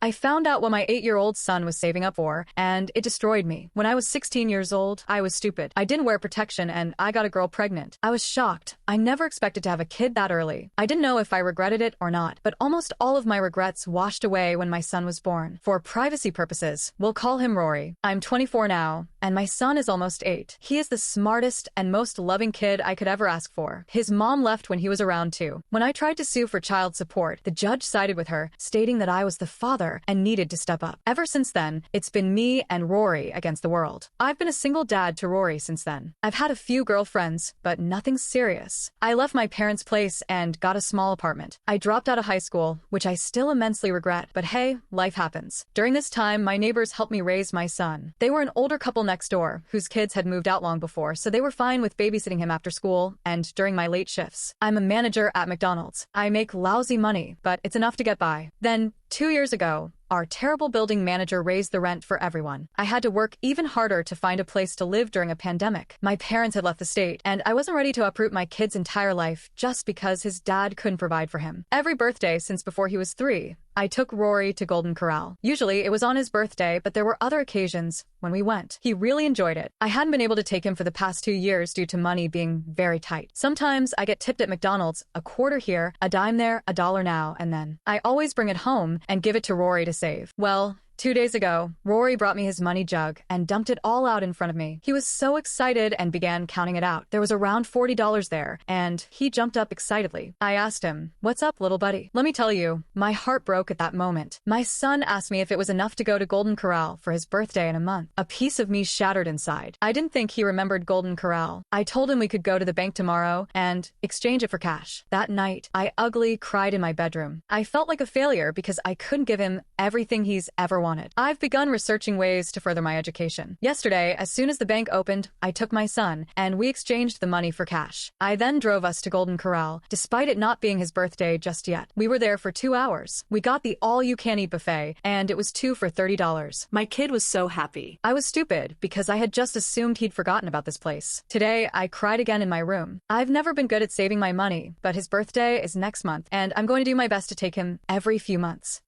I found out what my 8-year-old son was saving up for, and it destroyed me. When I was 16 years old, I was stupid. I didn't wear protection, and I got a girl pregnant. I was shocked. I never expected to have a kid that early. I didn't know if I regretted it or not, but almost all of my regrets washed away when my son was born. For privacy purposes, we'll call him Rory. I'm 24 now, and my son is almost 8. He is the smartest and most loving kid I could ever ask for. His mom left when he was around 2. When I tried to sue for child support, the judge sided with her, stating that I was the father and needed to step up. Ever since then, it's been me and Rory against the world. I've been a single dad to Rory since then. I've had a few girlfriends, but nothing serious. I left my parents' place and got a small apartment. I dropped out of high school, which I still immensely regret, but hey, life happens. During this time, my neighbors helped me raise my son. They were an older couple next door, whose kids had moved out long before, so they were fine with babysitting him after school and during my late shifts. I'm a manager at McDonald's. I make lousy money, but it's enough to get by. Then, 2 years ago, our terrible building manager raised the rent for everyone. I had to work even harder to find a place to live during a pandemic. My parents had left the state, and I wasn't ready to uproot my kid's entire life just because his dad couldn't provide for him. Every birthday since before he was 3, I took Rory to Golden Corral. Usually, it was on his birthday, but there were other occasions when we went. He really enjoyed it. I hadn't been able to take him for the past 2 years due to money being very tight. Sometimes I get tipped at McDonald's, a quarter here, a dime there, a dollar now, and then. I always bring it home and give it to Rory to save. Well, 2 days ago, Rory brought me his money jug and dumped it all out in front of me. He was so excited and began counting it out. There was around $40 there, and he jumped up excitedly. I asked him, "What's up, little buddy?" Let me tell you, my heart broke at that moment. My son asked me if it was enough to go to Golden Corral for his birthday in a month. A piece of me shattered inside. I didn't think he remembered Golden Corral. I told him we could go to the bank tomorrow and exchange it for cash. That night, I ugly cried in my bedroom. I felt like a failure because I couldn't give him everything he's ever wanted. I've begun researching ways to further my education. Yesterday, as soon as the bank opened, I took my son, and we exchanged the money for cash. I then drove us to Golden Corral, despite it not being his birthday just yet. We were there for 2 hours. We got the all-you-can-eat buffet, and it was 2 for $30. My kid was so happy. I was stupid, because I had just assumed he'd forgotten about this place. Today, I cried again in my room. I've never been good at saving my money, but his birthday is next month, and I'm going to do my best to take him every few months.